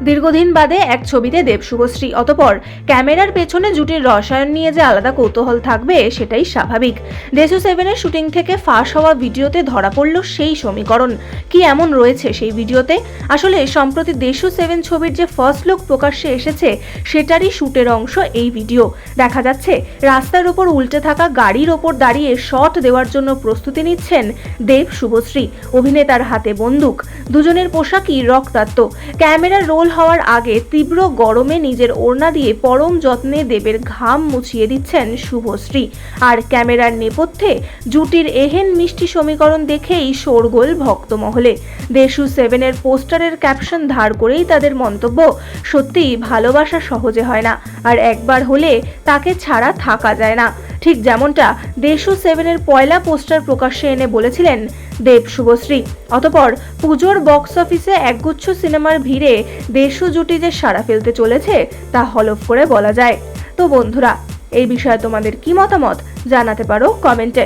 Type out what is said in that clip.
দীর্ঘদিন বাদে এক ছবিতে দেব শুভশ্রী, অতঃপর ক্যামেরার পেছনে জুটির রসায়ন নিয়ে যে আলাদা কৌতূহল থাকবে সেটাই স্বাভাবিক। দেশু 7-এর শুটিং থেকে ফাঁস হওয়া ভিডিওতে ধরা পড়ল সেই সমীকরণ। কি এমন রয়েছে সেই ভিডিওতে? আসলে সম্প্রতি দেশু 7 ছবির যে ফার্স্ট লুক প্রকাশ্যে এসেছে সেটারই শুটের অংশ এই ভিডিও। দেখা যাচ্ছে রাস্তার ওপর উল্টে থাকা গাড়ির ওপর দাঁড়িয়ে শট দেওয়ার জন্য প্রস্তুতি নিচ্ছেন দেব শুভশ্রী। অভিনেতার হাতে বন্দুক, দুজনের পোশাকই রক্তাক্ত। ক্যামেরার রোল হওয়ার আগে তীব্র গরমে নিজের ওড়না দিয়ে পরম যত্নে দেবের ঘাম মুছিয়ে দিচ্ছেন শুভশ্রী। আর ক্যামেরার নেপথ্যে জুটির এহেন মিষ্টি সমীকরণ দেখেই শোরগোল ভক্তমহলে। দেশু 7-এর পোস্টারের ক্যাপশন ধার করেই তাদের মন্তব্য, সত্যিই ভালোবাসা সহজে হয় না, আর একবার হলে তাকে ছাড়া থাকা যায় না। ঠিক যেমনটা দেশু 7-এর পয়লা পোস্টার প্রকাশ্যে এনে বলেছিলেন দেব শুভশ্রী। অতঃপর পুজোর বক্স অফিসে একগুচ্ছ সিনেমার ভিড়ে দেশু জুটি যে সাড়া ফেলতে চলেছে তা হলফ করে বলা যায়। তো বন্ধুরা, এই বিষয়ে তোমাদের কি মতামত জানাতে পারো কমেন্টে।